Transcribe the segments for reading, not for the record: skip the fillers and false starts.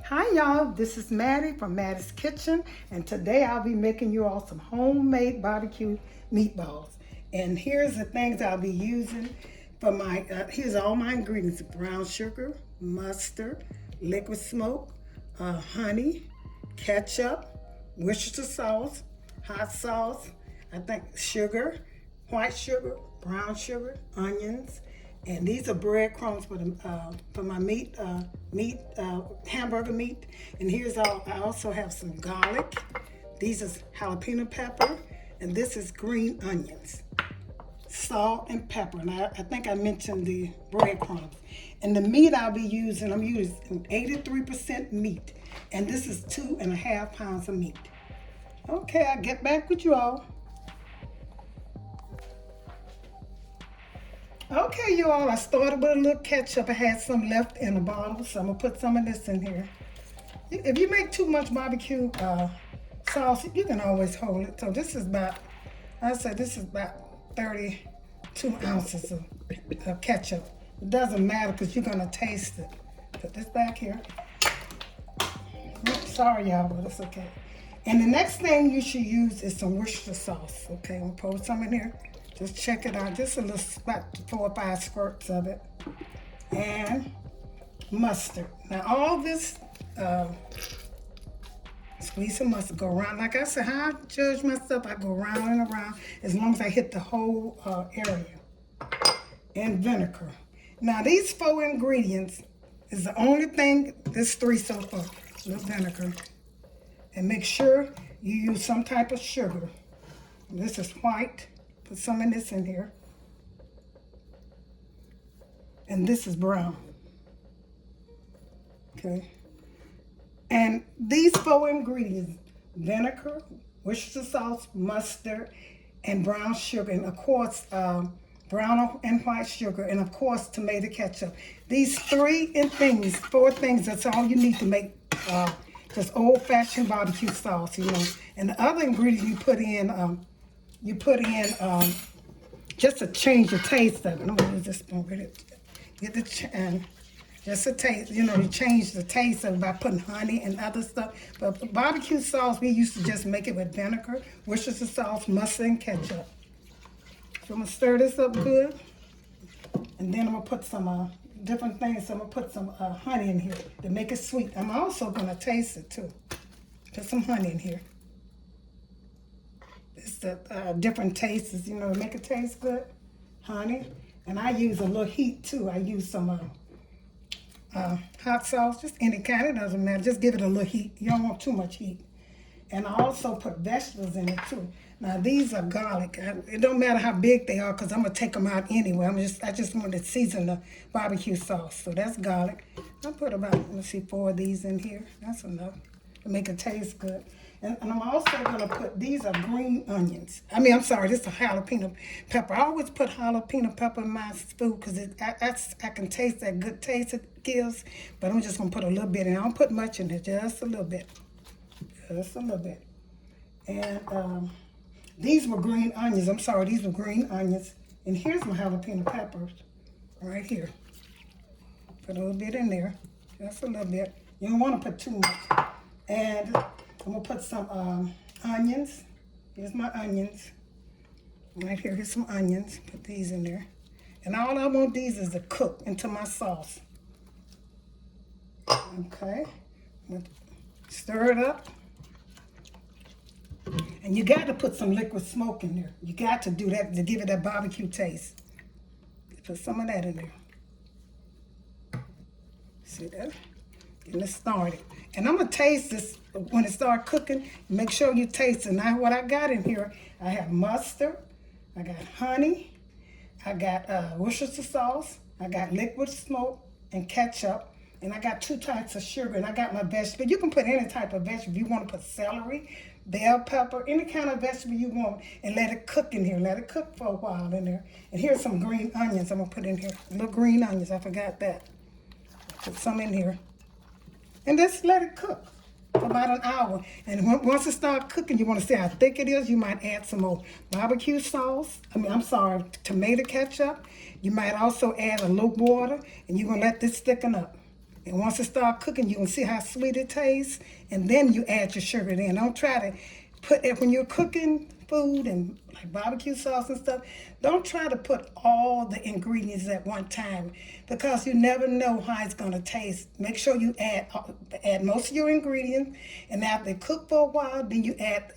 Hi y'all, this is Mattie from Mattie's Kitchen, and today I'll be making you all some homemade barbecue meatballs. And here's the things I'll be using for my, here's all my ingredients: brown sugar, mustard, liquid smoke, honey, ketchup, Worcestershire sauce, hot sauce, I think sugar, white sugar, brown sugar, onions, and these are breadcrumbs for my meat, hamburger meat. And here's all. I also have some garlic. These is jalapeno pepper, and this is green onions, salt and pepper. And I think I mentioned the breadcrumbs. And the meat I'll be using, I'm using 83% meat, and this is 2.5 pounds of meat. Okay, I'll get back with you all. Okay, you all, I started with a little ketchup. I had some left in a bottle, so I'm gonna put some of this in here. If you make too much barbecue sauce, you can always hold it. So this is about, I'd say this is about 32 ounces of ketchup. It doesn't matter because you're gonna taste it. Put this back here. Oops, sorry y'all, but it's okay. And the next thing you should use is some Worcestershire sauce. Okay, I'm gonna pour some in here. Just check it out, just a little, about 4 or 5 squirts of it. And mustard. Now all this, squeeze some mustard, go around. Like I said, how I judge myself, I go around and around as long as I hit the whole area. And vinegar. Now these 4 ingredients is the only thing, this 3 so far, with vinegar. And make sure you use some type of sugar. This is white. Put some of this in here. And this is brown. Okay. And these 4 ingredients, vinegar, Worcestershire sauce, mustard, and brown sugar, and of course, brown and white sugar, and of course, tomato ketchup. These 4 things, that's all you need to make just old-fashioned barbecue sauce, you know. And the other ingredients you put in just to change the taste of it. I'm gonna use this spoon with it. Get the just a taste, you know, you change the taste of it by putting honey and other stuff. But for barbecue sauce, we used to just make it with vinegar, Worcestershire sauce, mustard, and ketchup. So I'm gonna stir this up good, and then I'm gonna put some different things. So I'm gonna put some honey in here to make it sweet. I'm also gonna taste it too. Put some honey in here. It's the different tastes, you know, to make it taste good. Honey. And I use a little heat too. I use some hot sauce, just any kind, it doesn't matter. Just give it a little heat. You don't want too much heat. And I also put vegetables in it too. Now these are garlic. It don't matter how big they are because I'm gonna take them out anyway. I just want to season the barbecue sauce. So that's garlic. I'll put about, let's see, 4 of these in here. That's enough to make it taste good. And I'm also gonna put, these are green onions. I'm sorry, this is a jalapeno pepper. I always put jalapeno pepper in my food because I can taste that good taste it gives. But I'm just gonna put a little bit in. I don't put much in it, just a little bit. Just a little bit. And these were green onions. I'm sorry, these were green onions. And here's my jalapeno peppers right here. Put a little bit in there, just a little bit. You don't want to put too much. And I'm gonna put some onions. Here's my onions. Right here, here's some onions. Put these in there. And all I want these is to cook into my sauce. Okay. Stir it up. And you got to put some liquid smoke in there. You got to do that to give it that barbecue taste. Put some of that in there. See that? Getting it started. And I'm going to taste this when it starts cooking. Make sure you taste it. Now what I got in here, I have mustard, I got honey, I got Worcestershire sauce, I got liquid smoke and ketchup, and I got 2 types of sugar, and I got my vegetable. You can put any type of vegetable. You want to put celery, bell pepper, any kind of vegetable you want, and let it cook in here. Let it cook for a while in there. And here's some green onions I'm going to put in here. Little green onions, I forgot that. Put some in here. And just let it cook for about an hour. And once it starts cooking, you want to see how thick it is. You might add some more barbecue sauce. Tomato ketchup. You might also add a little water, and you're going to let this thicken up. And once it starts cooking, you can see how sweet it tastes. And then you add your sugar in. Don't try to put it when you're cooking food and like barbecue sauce and stuff. Don't try to put all the ingredients at one time because you never know how it's going to taste. Make sure you add most of your ingredients, and after they cook for a while, then you add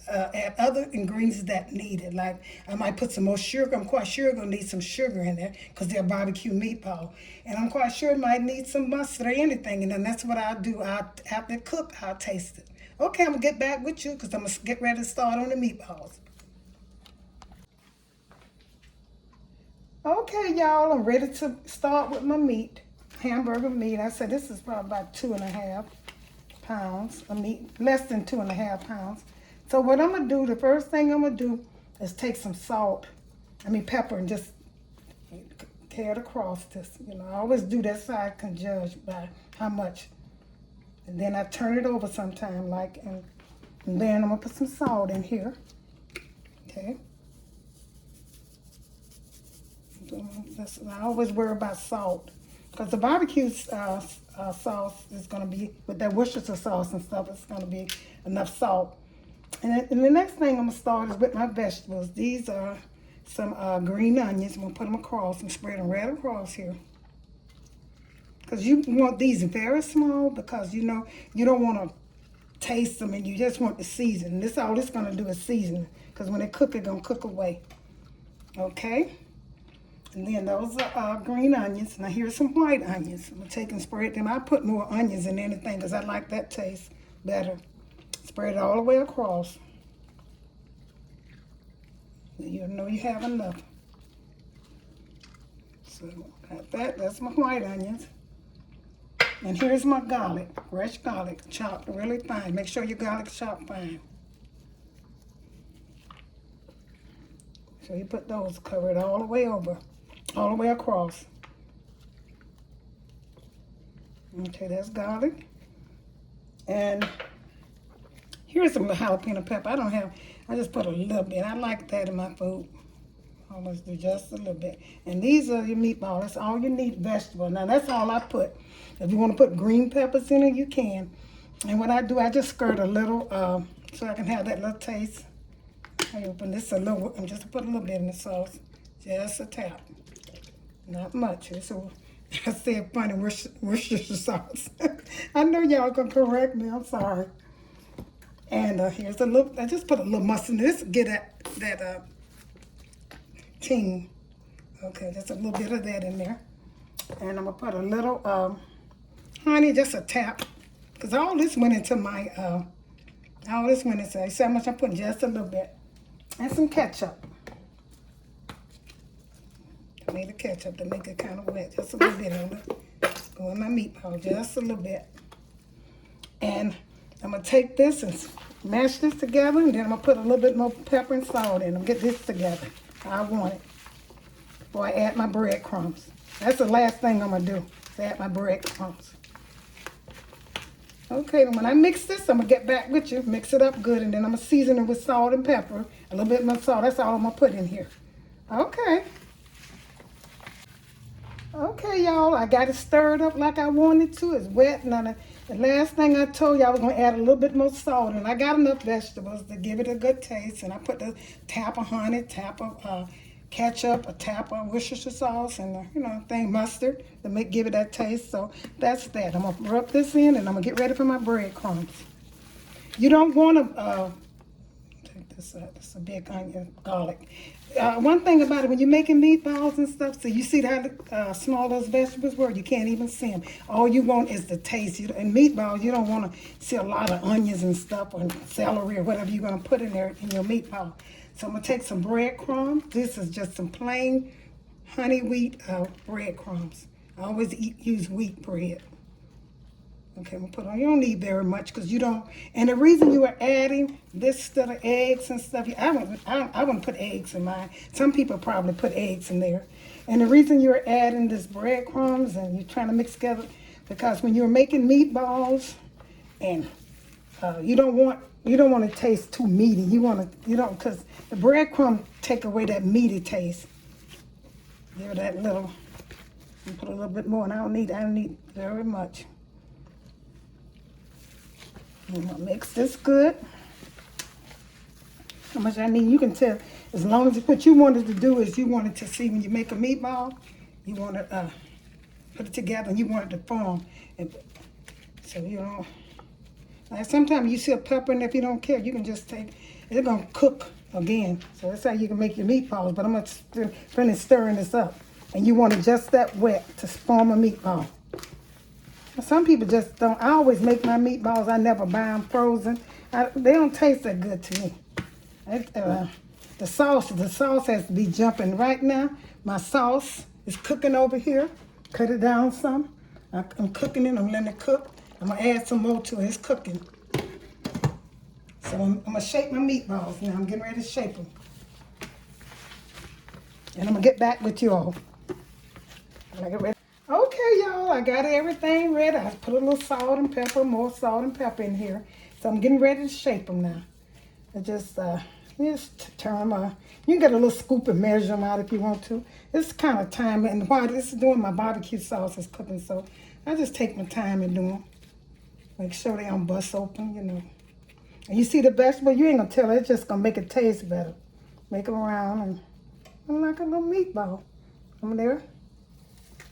other ingredients that need it. Like I might put some more sugar. I'm quite sure you're going to need some sugar in there because they're barbecue meatball, and I'm quite sure it might need some mustard or anything. And then that's what I'll do. After it cook, I'll taste it. Okay, I'm gonna get back with you because I'm gonna get ready to start on the meatballs. Okay, y'all, I'm ready to start with my meat, hamburger meat. I said this is probably about 2.5 pounds of meat, less than 2.5 pounds. So what I'm gonna do, the first thing I'm gonna do is take some pepper, and just tear it across this. I always do that so I can judge by how much. And then I turn it over sometime, and then I'm gonna put some salt in here. Okay. I always worry about salt because the barbecue sauce is going to be with that Worcestershire sauce and stuff. It's going to be enough salt. And the next thing I'm going to start is with my vegetables. These are some green onions. I'm going to put them across and spread them right across here. Because you want these very small because you don't want to taste them and you just want to season. This all it's going to do is season because when they cook, it's going to cook away. Okay. And then those are green onions. Now here's some white onions. I'm going to take and spread them. I put more onions in anything because I like that taste better. Spread it all the way across. You know you have enough. So got that. That's my white onions. And here's my garlic, fresh garlic, chopped really fine. Make sure your garlic chopped fine. So you put those, cover it all the way over. All the way across. Okay, that's garlic. And here's some jalapeno pepper. I just put a little bit. I like that in my food. I always do just a little bit. And these are your meatballs. That's all you need, vegetable. Now that's all I put. If you want to put green peppers in it, you can. And what I do, I just skirt a little so I can have that little taste. I open this a little, and just put a little bit in the sauce. Just a tap. Not much. So I said funny Worcestershire sauce. I know y'all gonna correct me. I'm sorry. And here's a little. I just put a little mustard in this. Get that ting. Okay, just a little bit of that in there. And I'm gonna put a little honey, just a tap, because all this went into my all this went into. See how much I'm putting? Just a little bit, and some ketchup. Tomato ketchup to make it kind of wet, just a little bit on it. Go in my meatball, just a little bit. And I'm gonna take this and mash this together, and then I'm gonna put a little bit more pepper and salt in them. Get this together. I want it before I add my breadcrumbs. That's the last thing I'm gonna do. Is add my breadcrumbs. Okay, when I mix this, I'm gonna get back with you. Mix it up good, and then I'm gonna season it with salt and pepper. A little bit more salt. That's all I'm gonna put in here. Okay. Okay, y'all, I got it stirred up like I wanted to. It's wet. Now, the last thing I told you, I was going to add a little bit more salt. And I got enough vegetables to give it a good taste. And I put the tap of honey, tap of ketchup, a tap of Worcestershire sauce, and, mustard to give it that taste. So that's that. I'm going to rub this in, and I'm going to get ready for my breadcrumbs. You don't want to... take this out. This is a big onion, garlic. One thing about it, when you're making meatballs and stuff, so you see how small those vegetables were? You can't even see them. All you want is the taste. In meatballs, you don't want to see a lot of onions and stuff, or celery, or whatever you're going to put in there in your meatball. So I'm going to take some breadcrumbs. This is just some plain honey wheat breadcrumbs. I always use wheat bread. Okay, I'm gonna put on. You don't need very much because you don't. And the reason you are adding this instead of eggs and stuff, I wouldn't put eggs in mine. Some people probably put eggs in there. And the reason you're adding this breadcrumbs and you're trying to mix together, because when you're making meatballs, and you don't want to taste too meaty. Because the breadcrumb take away that meaty taste. Give it that little. And put a little bit more, and I don't need very much. I'm gonna mix this good. How much I need, you can tell. As long as what you wanted to do is you wanted to see when you make a meatball, you want to put it together and you want it to form. And so you know, like sometimes you see a pepper and if you don't care, you can just take, it's gonna cook again. So that's how you can make your meatballs. But I'm gonna finish stirring this up. And you want it just that wet to form a meatball. Some people just don't. I always make my meatballs. I never buy them frozen. They don't taste that good to me. The sauce has to be jumping right now. My sauce is cooking over here. Cut it down some. I'm cooking it. I'm letting it cook. I'm gonna add some more to it. It's cooking. So I'm gonna shape my meatballs now. I'm getting ready to shape them. And I'm gonna get back with you all. Okay, y'all, I got everything ready. I put a little salt and pepper, more salt and pepper in here. So I'm getting ready to shape them now. I just turn them. You can get a little scoop and measure them out if you want to. It's kind of time, and while this is doing my barbecue sauce is cooking, so I just take my time and do them. Make sure they don't bust open, you know. And you see the vegetable, you ain't gonna tell it. It's just gonna make it taste better. Make them round and like a little meatball. Over there.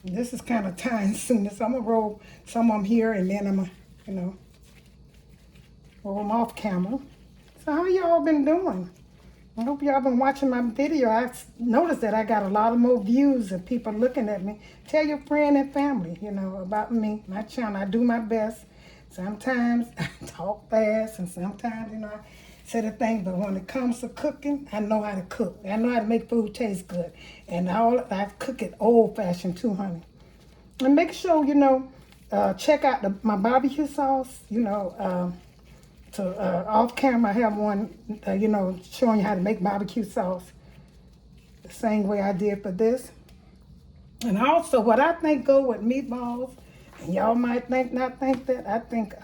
This is kind of time soon, so I'm gonna roll some of them here and then I'm gonna, you know, roll them off camera. So how y'all been doing? I hope y'all been watching my video. I noticed that I got a lot of more views and people looking at me. Tell your friend and family, you know, about me, my channel. I do my best. Sometimes I talk fast and sometimes, you know, I say the thing, but when it comes to cooking, I know how to cook. I know how to make food taste good. And I cook it old-fashioned too, honey. And make sure, you know, check out my barbecue sauce, you know, off camera I have one, you know, showing you how to make barbecue sauce. The same way I did for this. And also what I think go with meatballs, and y'all might not think that, I think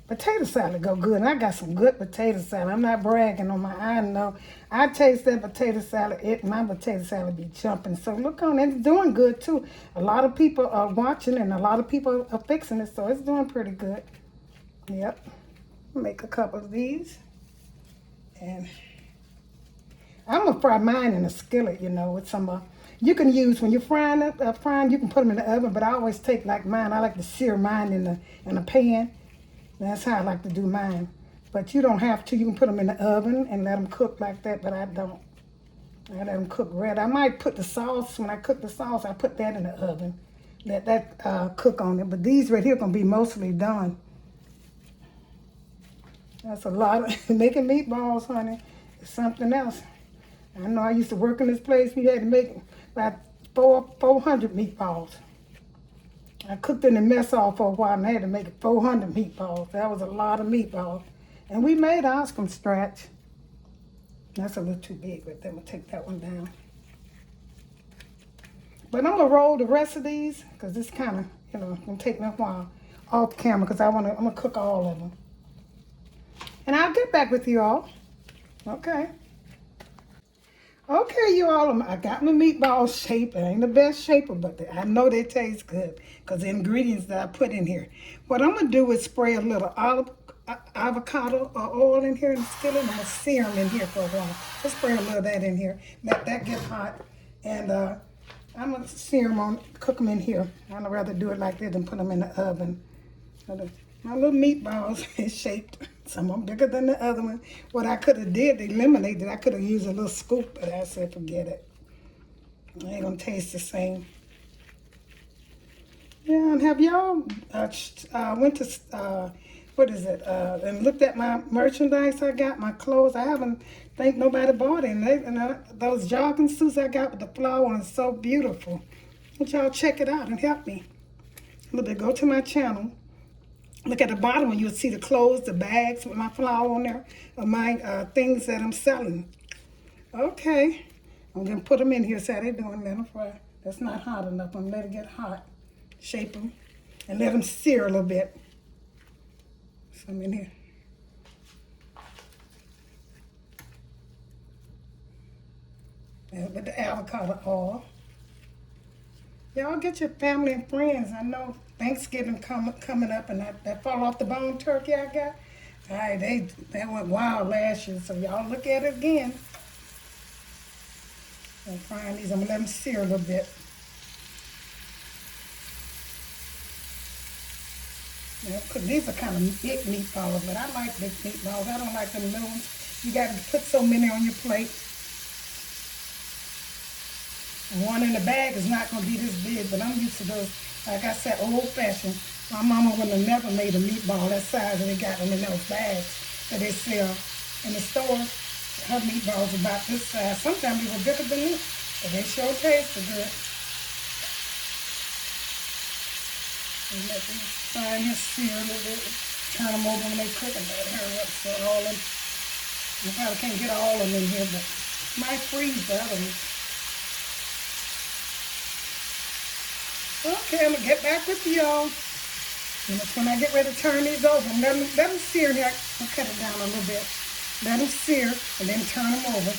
potato salad go good. And I got some good potato salad. I'm not bragging on I know. I taste that potato salad. My potato salad be jumping. So look on it. It's doing good too. A lot of people are watching and a lot of people are fixing it. So it's doing pretty good. Yep. Make a couple of these. And I'm going to fry mine in a skillet, you know, with some, you can use, when you're frying, you can put them in the oven. But I always take like mine. I like to sear mine in a pan. That's how I like to do mine. But you don't have to. You can put them in the oven and let them cook like that, but I don't. I let them cook red. I might put the sauce, when I cook the sauce, I put that in the oven. Let that cook on it. But these right here are going to be mostly done. That's a lot of, making meatballs, honey, is something else. I know I used to work in this place. We had to make about 400 meatballs. I cooked in the mess hall for a while and I had to make 400 meatballs. That was a lot of meatballs. And we made ours from scratch. That's a little too big, but then we'll take that one down. But I'm going to roll the rest of these because this kind of, you know, going to take me a while off camera because I'm going to cook all of them. And I'll get back with you all. Okay. Okay, you all, I got my meatball shape. It ain't the best shaper, but I know they taste good because the ingredients that I put in here. What I'm going to do is spray a little avocado oil in here in the skillet. I'm going to sear them in here for a while. Just spray a little of that in here. Let that get hot. And I'm going to sear them cook them in here. I'd rather do it like this than put them in the oven. My little meatballs is shaped. Some of them bigger than the other one. What I could have did to eliminate it, I could have used a little scoop, but I said forget it. It ain't gonna taste the same. Yeah, and have y'all went to, what is it, and looked at my merchandise I got, my clothes? I haven't think nobody bought it. And those jogging suits I got with the flower on is so beautiful. But y'all check it out and help me. Look, go to my channel. Look at the bottom and you'll see the clothes, the bags with my flower on there, of my things that I'm selling. Okay. I'm going to put them in here. So how they doing? Let them fry. That's not hot enough. I'm going to let it get hot. Shape them. And let them sear a little bit. Some in here. And with the avocado oil. Y'all get your family and friends. I know Thanksgiving coming up, and that fall off the bone turkey I got. All right, they went wild last year, so y'all look at it again. I'm frying these. I'm gonna let them sear a little bit. Now, these are kind of big meatballs, but I like big meatballs. I don't like them little ones. You got to put so many on your plate. One in the bag is not going to be this big, but I'm used to those, like I said, old-fashioned. My mama would have never made a meatball that size, and they got them in those bags that they sell in the store. Her meatballs about this size. Sometimes they were bigger than this, but they sure tasted good. And let them fry and sear a little bit. Turn them over when they cook, and let hurry up so all of them. I probably can't get all of them in here, but might freeze the other ones. Okay, I'm going to get back with y'all. And that's when I get ready to turn these over. Let them sear here. I'll cut it down a little bit. Let them sear and then turn them over.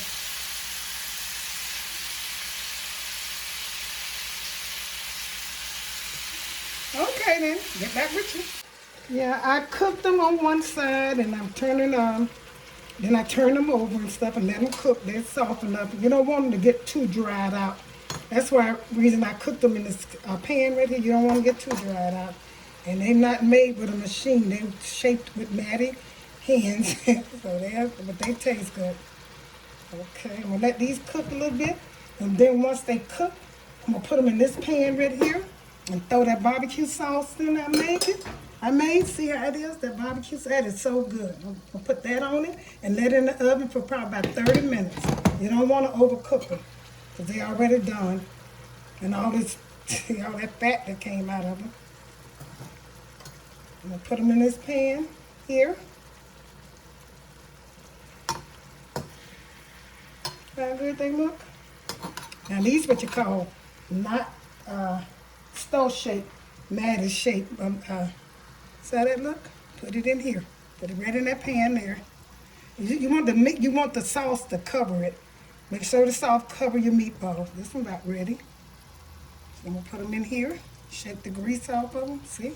Okay then, get back with you. Yeah, I cooked them on one side and I'm turning on. Then I turn them over and stuff and let them cook. They're soft enough. You don't want them to get too dried out. That's why reason I cooked them in this pan right here. You don't want to get too dried out. And they're not made with a machine. They're shaped with Mattie hands. But they taste good. Okay, I'm going to let these cook a little bit. And then once they cook, I'm going to put them in this pan right here and throw that barbecue sauce in I made. See how it is? That barbecue sauce, that is so good. I'm going to put that on it and let it in the oven for probably about 30 minutes. You don't want to overcook them because they're already done. And all this, all that fat that came out of them. I'm going to put them in this pan here. How good they look. Now these what you call not stove shape, Mattie shape. See how that look? Put it in here. Put it right in that pan there. You want the sauce to cover it. Make sure the sauce cover your meatballs. This one about ready. So I'm gonna put them in here. Shake the grease off of them. See?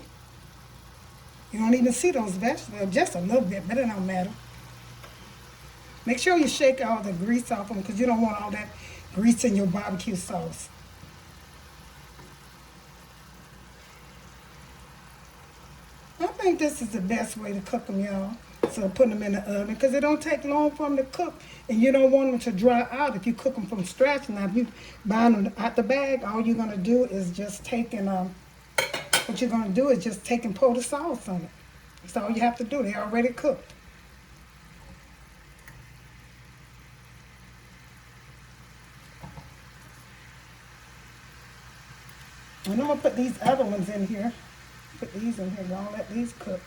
You don't even see those vegetables, just a little bit, but it don't matter. Make sure you shake all the grease off them because you don't want all that grease in your barbecue sauce. I think this is the best way to cook them, y'all. So putting them in the oven because it don't take long for them to cook, and you don't want them to dry out if you cook them from scratch. Now, if you buy them out the bag, all you're gonna do is just take and what you're gonna do is just take and pour the sauce on it. That's all you have to do. They're already cooked. And I'm gonna put these other ones in here. Put these in here. Don't let these cook.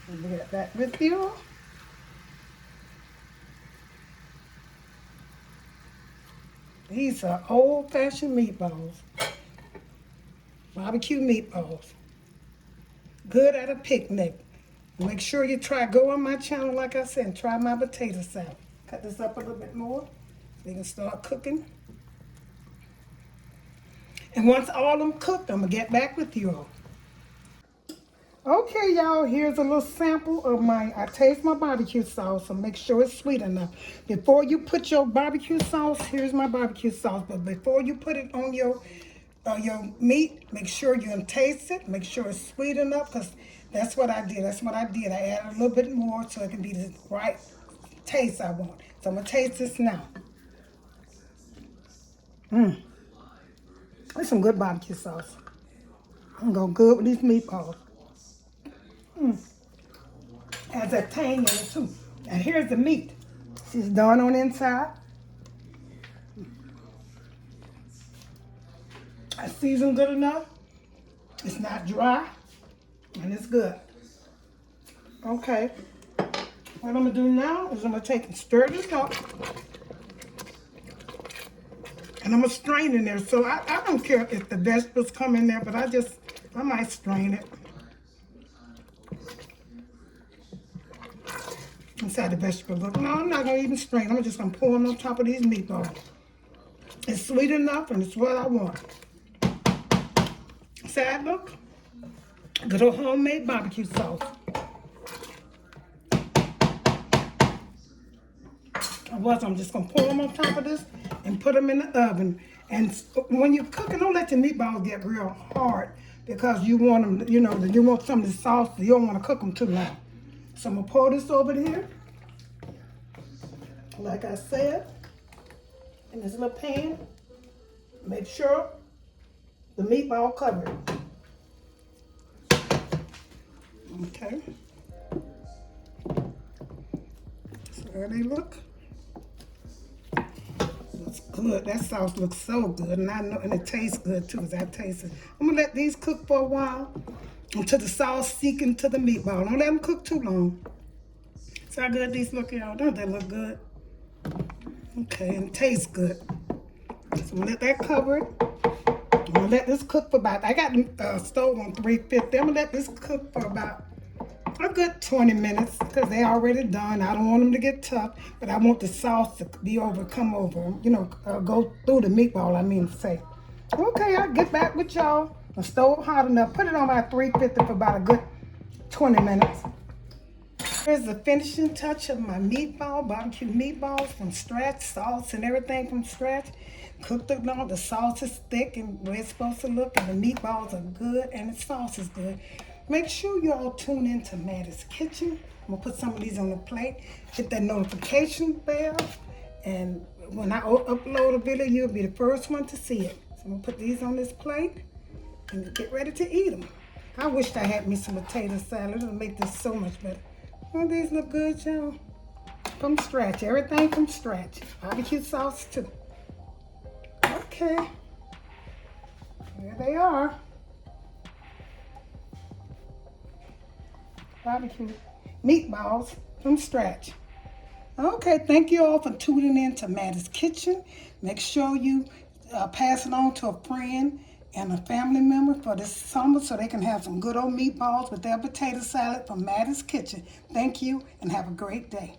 And get that with you. These are old-fashioned meatballs. Barbecue meatballs. Good at a picnic. Make sure you go on my channel, like I said, and try my potato salad. Cut this up a little bit more so you can start cooking. And once all of them cooked, I'm going to get back with you all. Okay, y'all, here's a little sample of I taste my barbecue sauce, so make sure it's sweet enough. Before you put your barbecue sauce, here's my barbecue sauce, but before you put it on your meat, make sure you taste it, make sure it's sweet enough, because that's what I did. I added a little bit more so it can be the right taste I want. So I'm going to taste this now. That's some good barbecue sauce. I'm going to go good with these meatballs. Has that tang in it too. And here's the meat. She's done on the inside. I seasoned good enough. It's not dry. And it's good. Okay. What I'm going to do now is I'm going to take and stir this up. And I'm going to strain in there. So I don't care if the vegetables come in there, but I might strain it. Inside the vegetables. No, I'm not going to even strain. I'm just going to pour them on top of these meatballs. It's sweet enough and it's what I want. See how it look? Good old homemade barbecue sauce. I'm just gonna pour them on top of this and put them in the oven. And when you're cooking, don't let your meatballs get real hard because you want them, you know, you want some of the sauce. You don't want to cook them too long. So I'm gonna pour this over here, like I said, in this little pan. Make sure the meatball covered. Okay. So there they look. Looks good. That sauce looks so good, and I know, and it tastes good too, as I taste it. I'm gonna let these cook for a while until the sauce seep into the meatball. Don't let them cook too long. See how good these look, y'all? Don't they look good? Okay, and taste good. So I'm gonna let that cover it. I'm gonna let this cook for about, I got the stove on 350. I'm gonna let this cook for about a good 20 minutes because they already done. I don't want them to get tough, but I want the sauce to come over, you know, go through the meatball, I mean to say. Okay, I'll get back with y'all. The stove hot enough. Put it on about 350 for about a good 20 minutes. Here's the finishing touch of my meatball, barbecue meatballs from scratch, sauce and everything from scratch. Cooked it long, the sauce is thick and where it's supposed to look, and the meatballs are good and the sauce is good. Make sure you all tune in to Mattie's Kitchen. I'm gonna put some of these on the plate. Hit that notification bell, and when I upload a video, you'll be the first one to see it. So I'm gonna put these on this plate and get ready to eat them. I wished I had me some potato salad. It'll make this so much better. Oh, these look good, y'all. From scratch, everything from scratch. Barbecue sauce too. Okay, there they are. Barbecue meatballs from scratch. Okay, thank you all for tuning in to Mattie's Kitchen. Make sure you pass it on to a friend and a family member for this summer so they can have some good old meatballs with their potato salad from Mattie's Kitchen. Thank you and have a great day.